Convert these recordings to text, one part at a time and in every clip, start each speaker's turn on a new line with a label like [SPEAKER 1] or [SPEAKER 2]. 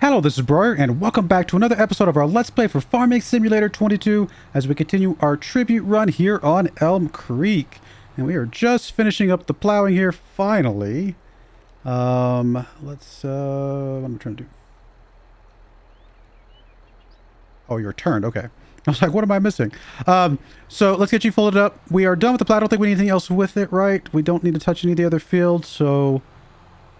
[SPEAKER 1] Hello, this is Broyar, and welcome back to another episode of our Let's Play for Farming Simulator 22 as we continue our tribute run here on Elmcreek. And we are just finishing up the plowing here, finally. What am I trying to do? Oh, you're turned, okay. I was like, what am I missing? So let's get you folded up. We are done with the plow. I don't think we need anything else with it, right? We don't need to touch any of the other fields, so...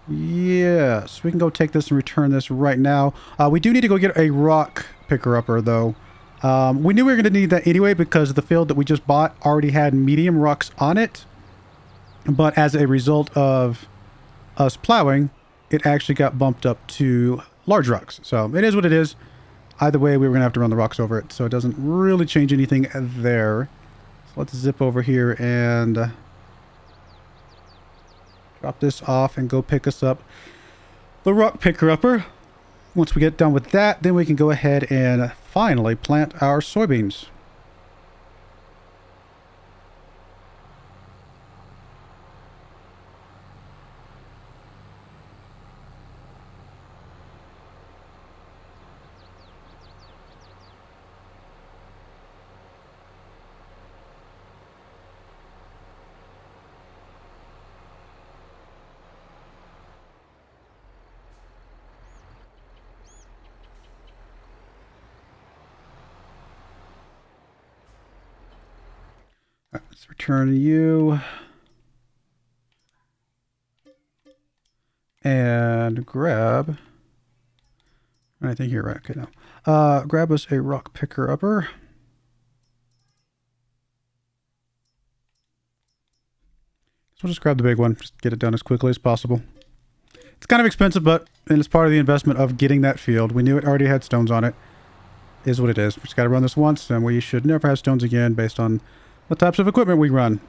[SPEAKER 1] yes, we can go take this and return this right now. We do need to go get a rock picker-upper, though. We knew we were going to need that anyway because the field that we just bought already had medium rocks on it. But as a result of us plowing, it actually got bumped up to large rocks. So it is what it is. Either way, we were going to have to run the rocks over it. So it doesn't really change anything there. So let's zip over here and... drop this off and go pick us up the rock picker-upper. Once we get done with that, then we can go ahead and finally plant our soybeans. Let's return you. And grab... I think you're right. Okay, no. Grab us a rock picker-upper. So we'll just grab the big one. Just get it done as quickly as possible. It's kind of expensive, but and it's part of the investment of getting that field. We knew it already had stones on it. Is what it is. We just got to run this once, and we should never have stones again based on what types of equipment we run.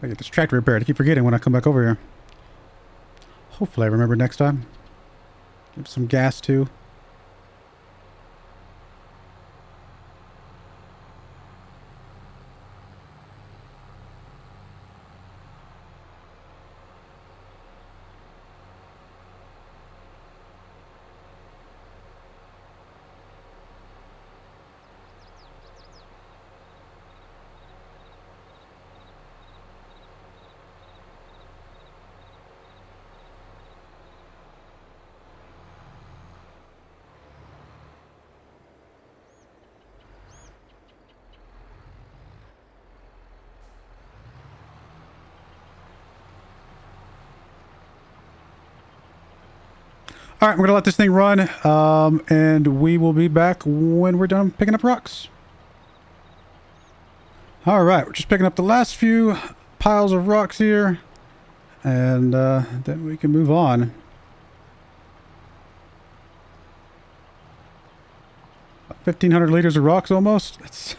[SPEAKER 1] I get this tractor repaired. I keep forgetting when I come back over here. Hopefully I remember next time. Give some gas too. All right, we're going to let this thing run, and we will be back when we're done picking up rocks. All right, we're just picking up the last few piles of rocks here, and then we can move on. 1,500 liters of rocks almost. It's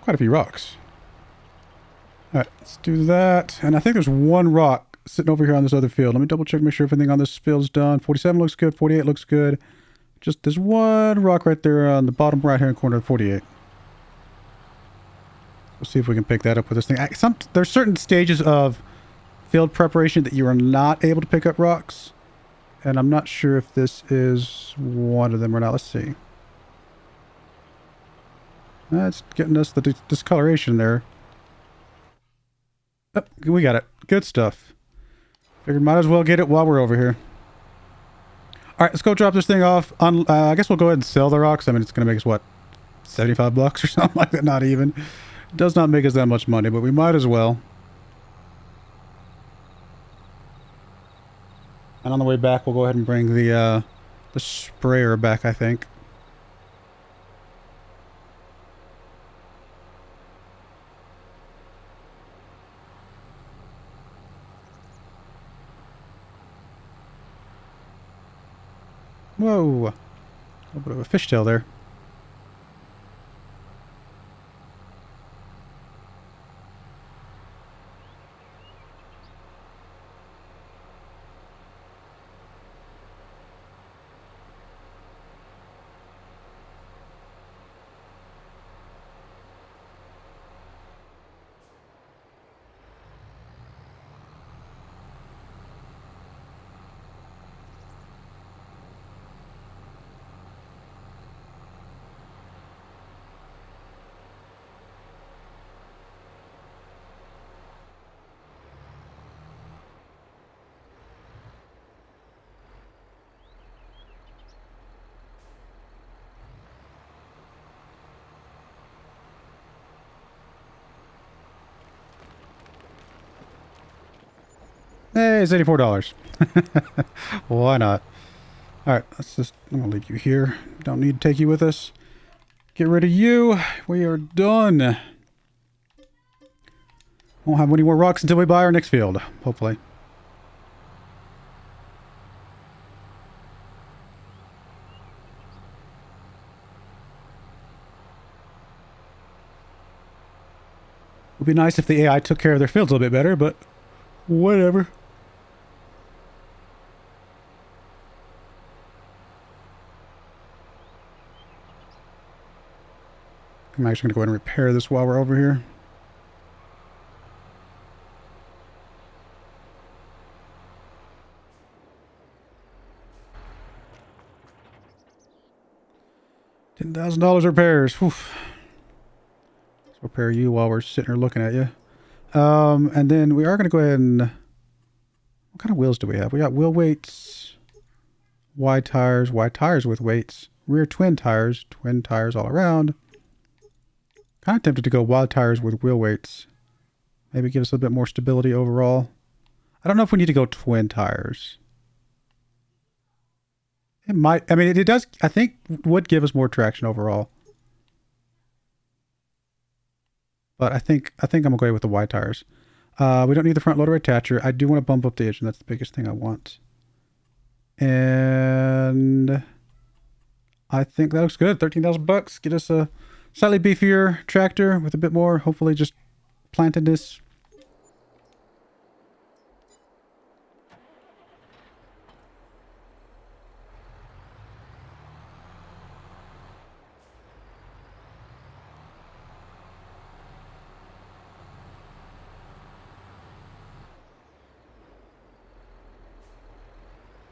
[SPEAKER 1] quite a few rocks. All right, let's do that. And I think there's one rock sitting over here on this other field. Let me double check, make sure everything on this field's done. 47 looks good. 48 looks good. Just there's one rock right there on the bottom right-hand corner of 48. We'll see if we can pick that up with this thing. There's certain stages of field preparation that you are not able to pick up rocks. And I'm not sure if this is one of them or not. Let's see. That's getting us the discoloration there. Oh, we got it. Good stuff. Figured might as well get it while we're over here. All right, let's go drop this thing off. I guess we'll go ahead and sell the rocks. I mean, it's going to make us, what, 75 bucks or something like that? Not even. It does not make us that much money, but we might as well. And on the way back, we'll go ahead and bring the sprayer back, I think. Whoa! A little bit of a fishtail there. Hey, it's $84. Why not? All right, I'm gonna leave you here. Don't need to take you with us. Get rid of you. We are done. Won't have any more rocks until we buy our next field, hopefully. It would be nice if the AI took care of their fields a little bit better, but whatever. I'm actually going to go ahead and repair this while we're over here. $10,000 repairs. Whew. Let's repair you while we're sitting here looking at you. And then we are going to go ahead and... What kind of wheels do we have? We got wheel weights, wide tires with weights, rear twin tires all around. Kind of tempted to go wide tires with wheel weights. Maybe give us a little bit more stability overall. I don't know if we need to go twin tires. It might, I mean, it does, I think would give us more traction overall. But I think I'm gonna go away with the wide tires. We don't need the front loader attacher. I do want to bump up the engine. That's the biggest thing I want. And I think that looks good. 13,000 bucks. Get us a slightly beefier tractor with a bit more, hopefully just plantedness.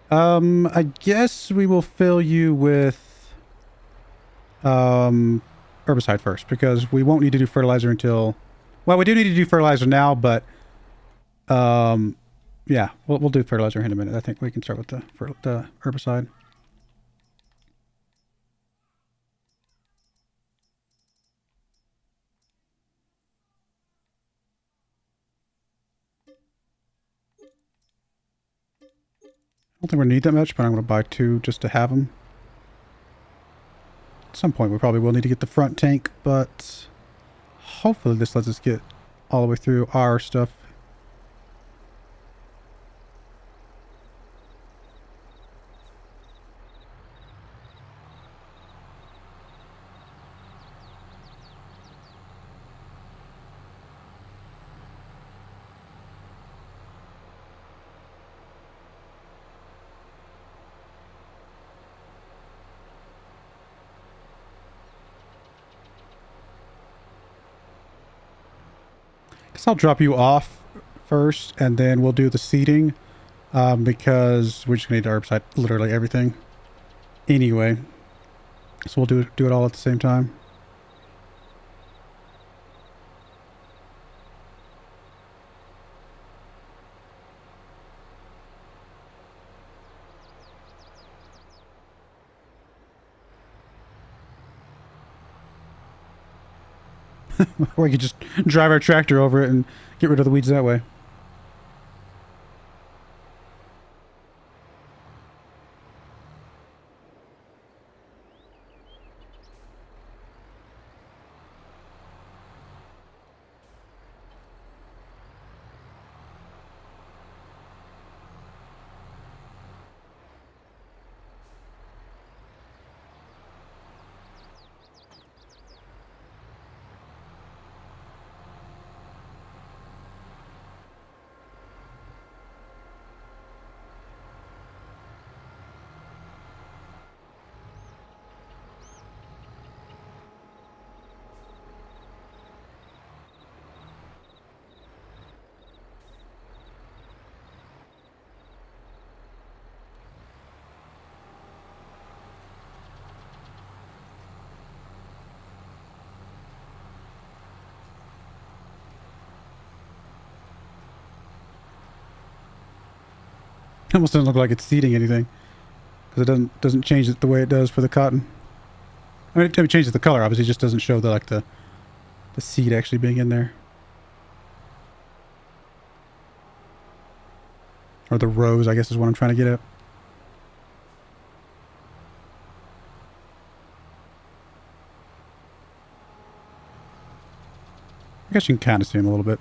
[SPEAKER 1] I guess we will fill you with herbicide first, because we won't need to do fertilizer until, well, we do need to do fertilizer now, but yeah, we'll do fertilizer in a minute. I think we can start with the herbicide. I don't think we need that much, but I'm going to buy 2 just to have them. At some point we probably will need to get the front tank, but hopefully this lets us get all the way through our stuff. I'll drop you off first, and then we'll do the seeding, because we're just gonna need to herbicide literally everything anyway. So we'll do it all at the same time. Or we could just drive our tractor over it and get rid of the weeds that way. It almost doesn't look like it's seeding anything, because it doesn't change it the way it does for the cotton. I mean, it changes the color, obviously. It just doesn't show the seed actually being in there. Or the rows, I guess is what I'm trying to get at. I guess you can kind of see them a little bit.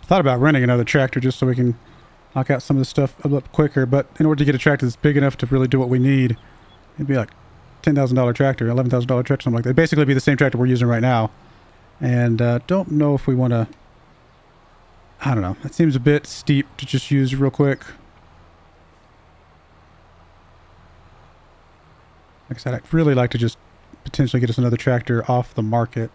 [SPEAKER 1] Thought about renting another tractor just so we can knock out some of this stuff a little quicker, but in order to get a tractor that's big enough to really do what we need, it'd be like $10,000 tractor, $11,000 tractor, something like that. It'd basically be the same tractor we're using right now. And don't know if we want to, I don't know. It seems a bit steep to just use real quick. Like I said, I'd really like to just potentially get us another tractor off the market.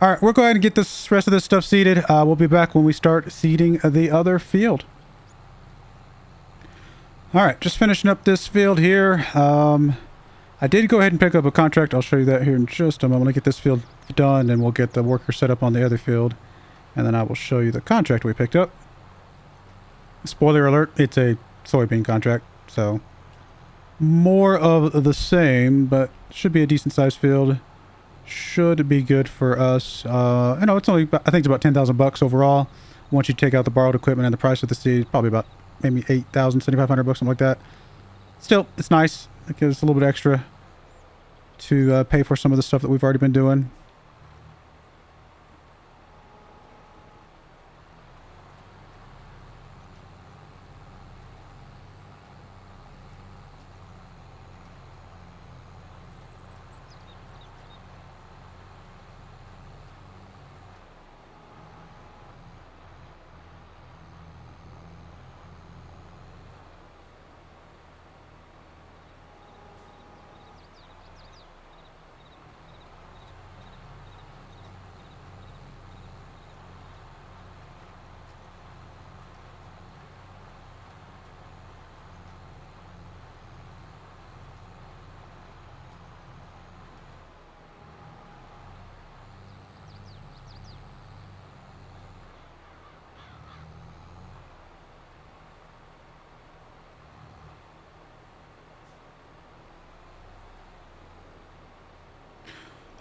[SPEAKER 1] All right, we'll go ahead and get this rest of this stuff seeded. We'll be back when we start seeding the other field. All right, just finishing up this field here. I did go ahead and pick up a contract. I'll show you that here in just a moment. I'm going to get this field done, and we'll get the worker set up on the other field. And then I will show you the contract we picked up. Spoiler alert, it's a soybean contract, so more of the same, but should be a decent sized field. Should be good for us. You know, it's only, I think it's about 10,000 bucks overall. Once you take out the borrowed equipment and the price of the seed, probably about maybe 8,000, 7,500 bucks, something like that. Still, it's nice. It gives us a little bit extra to pay for some of the stuff that we've already been doing.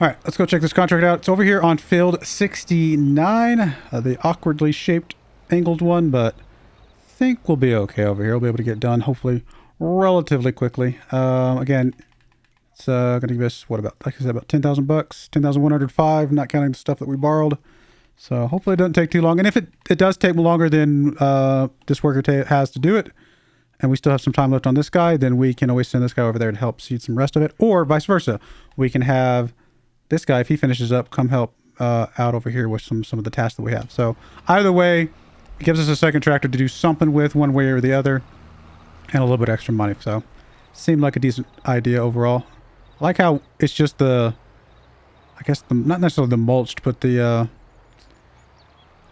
[SPEAKER 1] All right, let's go check this contract out. It's over here on field 69, the awkwardly shaped angled one, but I think we'll be okay over here. We'll be able to get done hopefully relatively quickly. Again, it's going to give us, what, about, like I said, about 10,000 bucks, 10,105, not counting the stuff that we borrowed. So hopefully it doesn't take too long. And if it does take longer than this worker has to do it, and we still have some time left on this guy, then we can always send this guy over there to help seed some rest of it, or vice versa. We can have this guy, if he finishes up, come help out over here with some of the tasks that we have. So either way, it gives us a second tractor to do something with one way or the other, and a little bit extra money. So seemed like a decent idea overall. I like how it's just the, I guess, not necessarily the mulched, but the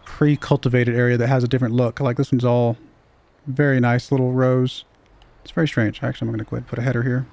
[SPEAKER 1] pre-cultivated area that has a different look. Like this one's all very nice little rows. It's very strange. Actually, I'm going to go ahead and put a header here.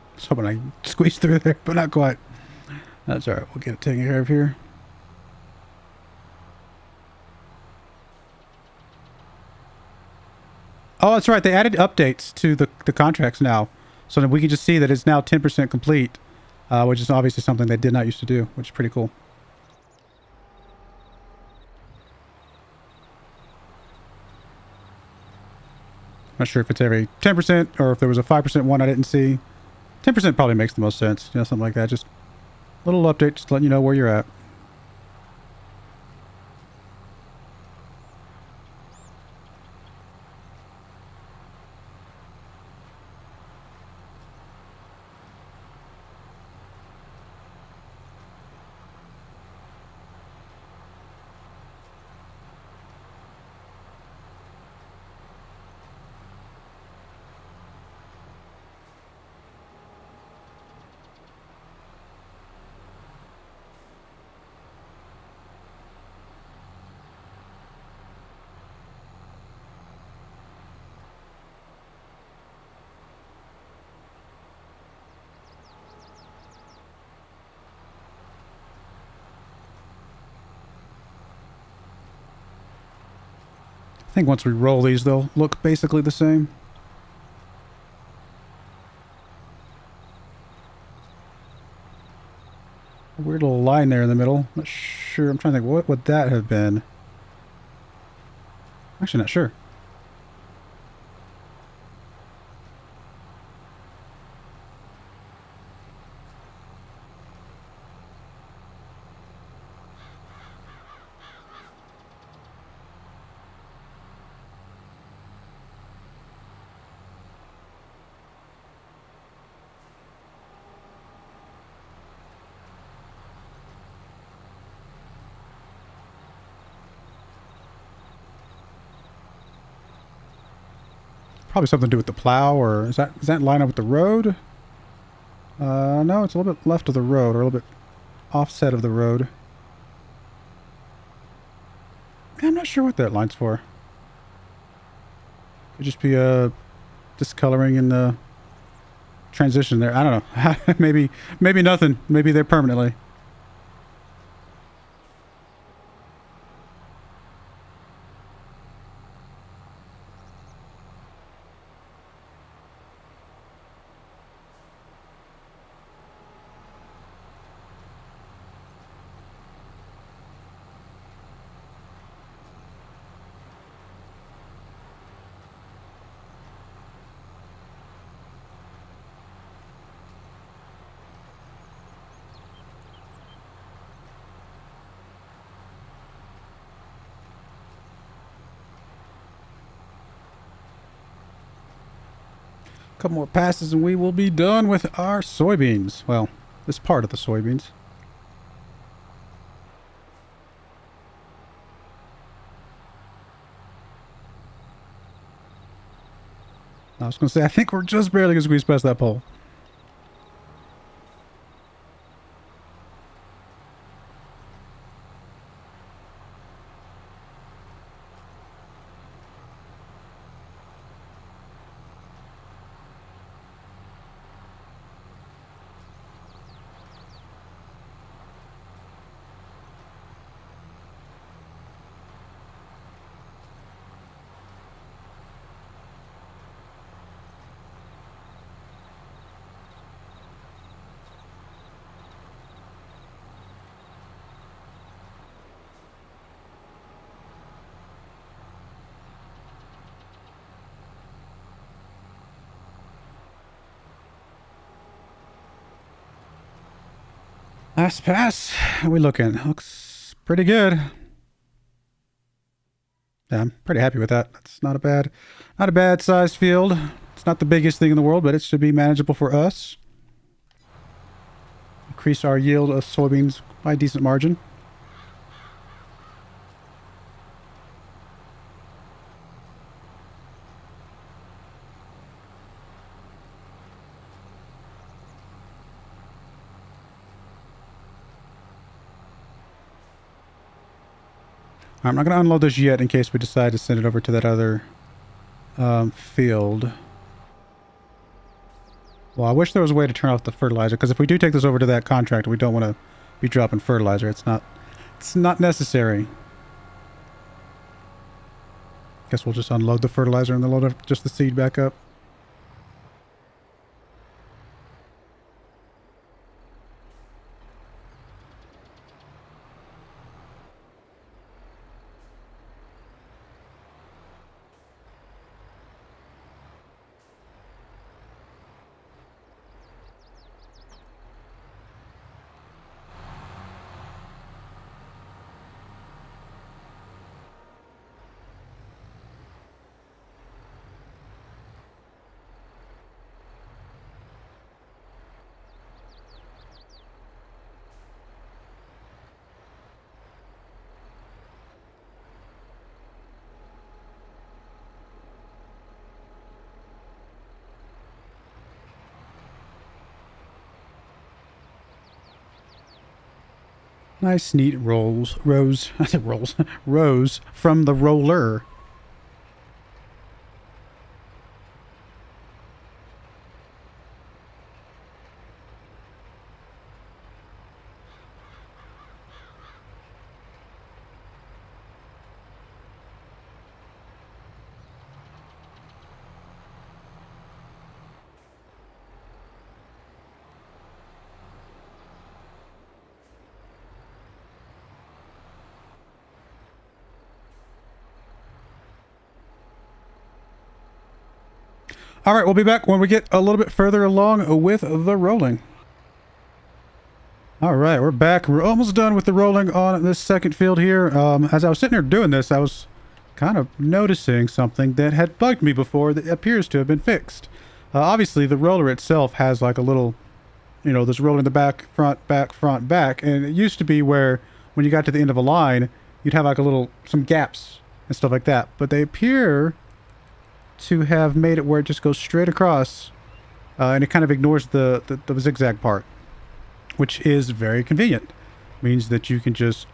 [SPEAKER 1] I was hoping I squeezed through there, but not quite. That's all right. We'll get it taken care of here. Oh, that's right. They added updates to the contracts now, so that we can just see that it's now 10% complete. which is obviously something they did not used to do, which is pretty cool. Not sure if it's every 10% or if there was a 5% one I didn't see. 10% probably makes the most sense. You know, something like that. Just a little update, just letting you know where you're at. I think once we roll these, they'll look basically the same. A weird little line there in the middle. Not sure. I'm trying to think, what would that have been? Actually, not sure. Probably something to do with the plow, or is that line up with the road? No, it's a little bit left of the road, or a little bit offset of the road. I'm not sure what that line's for. Could just be a discoloring in the transition there. I don't know. maybe nothing. Maybe they're permanently. Couple more passes and we will be done with our soybeans. Well, this part of the soybeans. I was going to say, I think we're just barely going to squeeze past that pole. Last pass. How are we looking? Looks pretty good. Yeah, I'm pretty happy with that. That's not a bad sized field. It's not the biggest thing in the world, but it should be manageable for us. Increase our yield of soybeans by a decent margin. I'm not going to unload this yet in case we decide to send it over to that other field. Well, I wish there was a way to turn off the fertilizer, because if we do take this over to that contract, we don't want to be dropping fertilizer. It's not necessary. Guess we'll just unload the fertilizer and then load up just the seed back up. Nice, neat rows. I said rolls. Rows from the roller. All right, we'll be back when we get a little bit further along with the rolling. All right, we're back. We're almost done with the rolling on this second field here. As I was sitting here doing this, I was kind of noticing something that had bugged me before that appears to have been fixed. Obviously, the roller itself has like a little, there's a roller in the back, front, back. And it used to be where when you got to the end of a line, you'd have like some gaps and stuff like that. But they appear to have made it where it just goes straight across and it kind of ignores the zigzag part, which is very convenient. Means that you can just,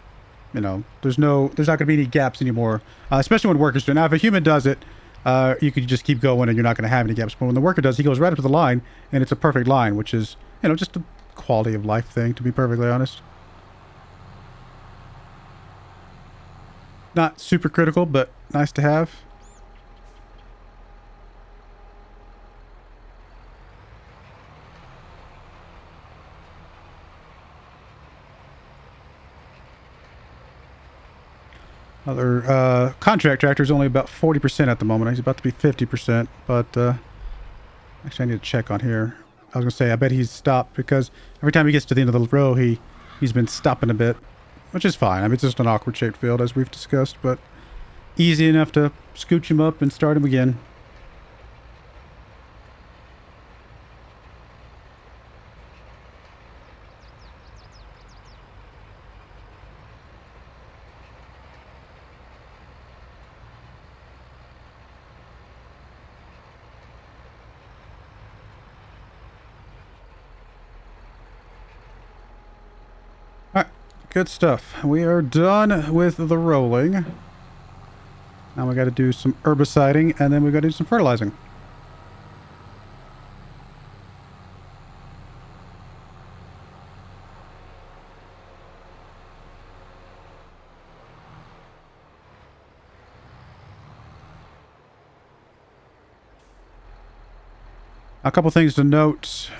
[SPEAKER 1] there's not going to be any gaps anymore, especially when workers do it. Now, if a human does it, you could just keep going and you're not going to have any gaps. But when the worker does, he goes right up to the line and it's a perfect line, which is, just a quality of life thing, to be perfectly honest. Not super critical, but nice to have. Other contract tractor is only about 40% at the moment. He's about to be 50%, but actually I need to check on here. I was gonna say I bet he's stopped because every time he gets to the end of the row, he's been stopping a bit, which is fine. I mean, it's just an awkward shaped field as we've discussed, but easy enough to scooch him up and start him again. Good stuff. We are done with the rolling. Now we got to do some herbiciding and then we got to do some fertilizing. A couple things to note.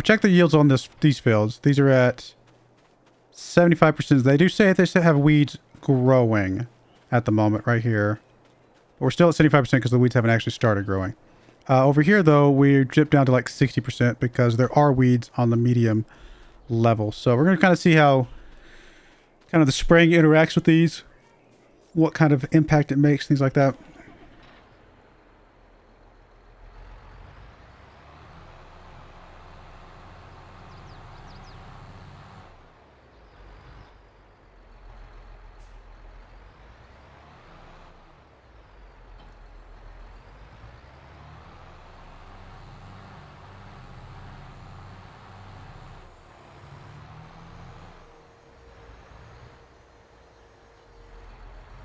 [SPEAKER 1] Check the yields on these fields. These are at 75%. They do say they still have weeds growing at the moment right here. But we're still at 75% because the weeds haven't actually started growing. Over here, though, we dipped down to like 60% because there are weeds on the medium level. So we're going to kind of see how kind of the spraying interacts with these, what kind of impact it makes, things like that.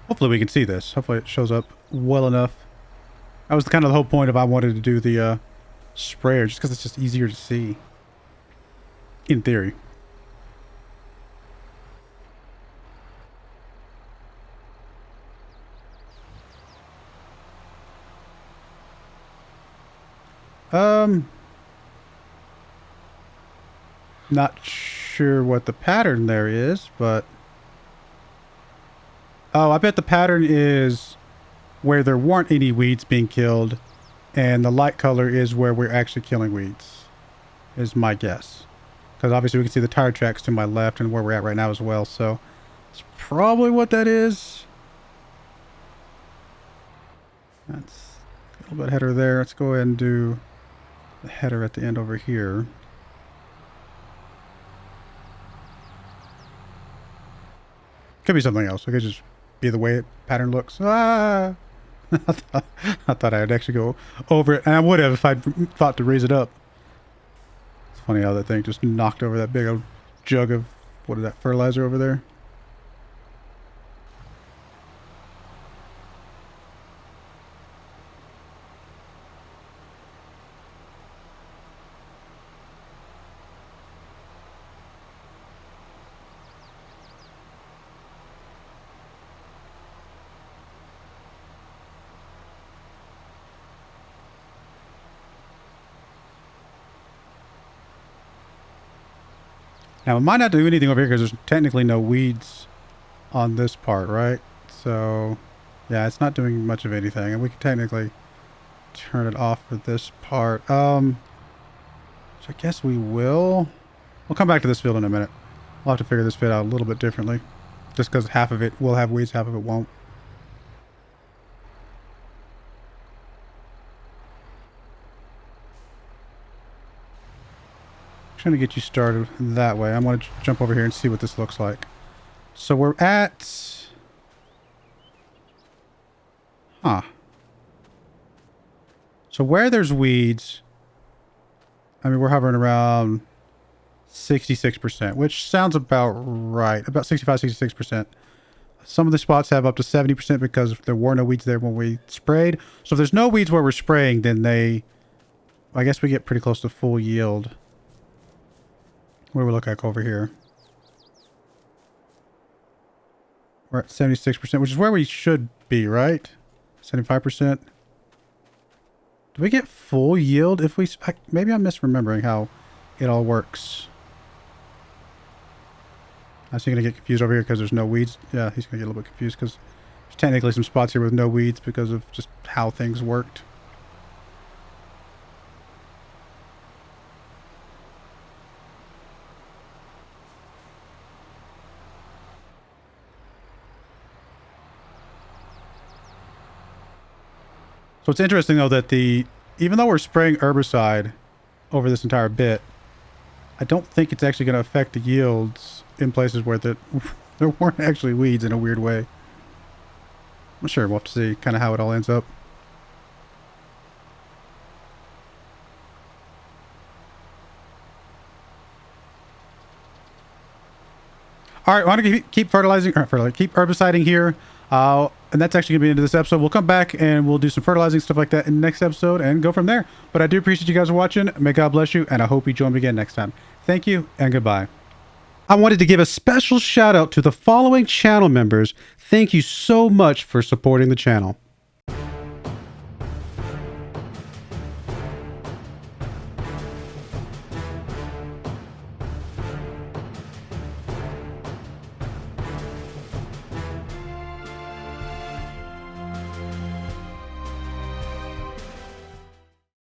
[SPEAKER 1] Hopefully we can see this. Hopefully it shows up well enough. That was kind of the whole point of I wanted to do the sprayer, just because it's just easier to see. In theory. Not sure what the pattern there is, but... Oh, I bet the pattern is where there weren't any weeds being killed, and the light color is where we're actually killing weeds, is my guess. Because obviously we can see the tire tracks to my left and where we're at right now as well, so it's probably what that is. That's a little bit header there. Let's go ahead and do the header at the end over here. Could be something else. It could just be the way it pattern looks. Ah! I thought I'd actually go over it, and I would have if I'd thought to raise it up. It's funny how that thing just knocked over that big old jug of what is that, fertilizer over there? Now, it might not do anything over here because there's technically no weeds on this part, right? So, yeah, it's not doing much of anything. And we can technically turn it off for this part. Which I guess we will. We'll come back to this field in a minute. We'll have to figure this field out a little bit differently. Just because half of it will have weeds, half of it won't. Trying to get you started that way. I'm going to jump over here and see what this looks like. So we're at... Huh. So where there's weeds, I mean, we're hovering around 66%, which sounds about right. About 65, 66%. Some of the spots have up to 70% because there were no weeds there when we sprayed. So if there's no weeds where we're spraying, then I guess we get pretty close to full yield. What do we look like over here? We're at 76%, which is where we should be, right? 75%. Do we get full yield if we... maybe I'm misremembering how it all works. I was going to get confused over here because there's no weeds. Yeah, he's going to get a little bit confused because there's technically some spots here with no weeds because of just how things worked. So it's interesting though that even though we're spraying herbicide over this entire bit, I don't think it's actually going to affect the yields in places where there weren't actually weeds in a weird way. I'm sure we'll have to see kind of how it all ends up. All right, I want to keep fertilizing, keep herbiciding here. And that's actually going to be the end of this episode. We'll come back and we'll do some fertilizing, stuff like that in the next episode and go from there. But I do appreciate you guys watching. May God bless you, and I hope you join me again next time. Thank you, and goodbye. I wanted to give a special shout out to the following channel members. Thank you so much for supporting the channel.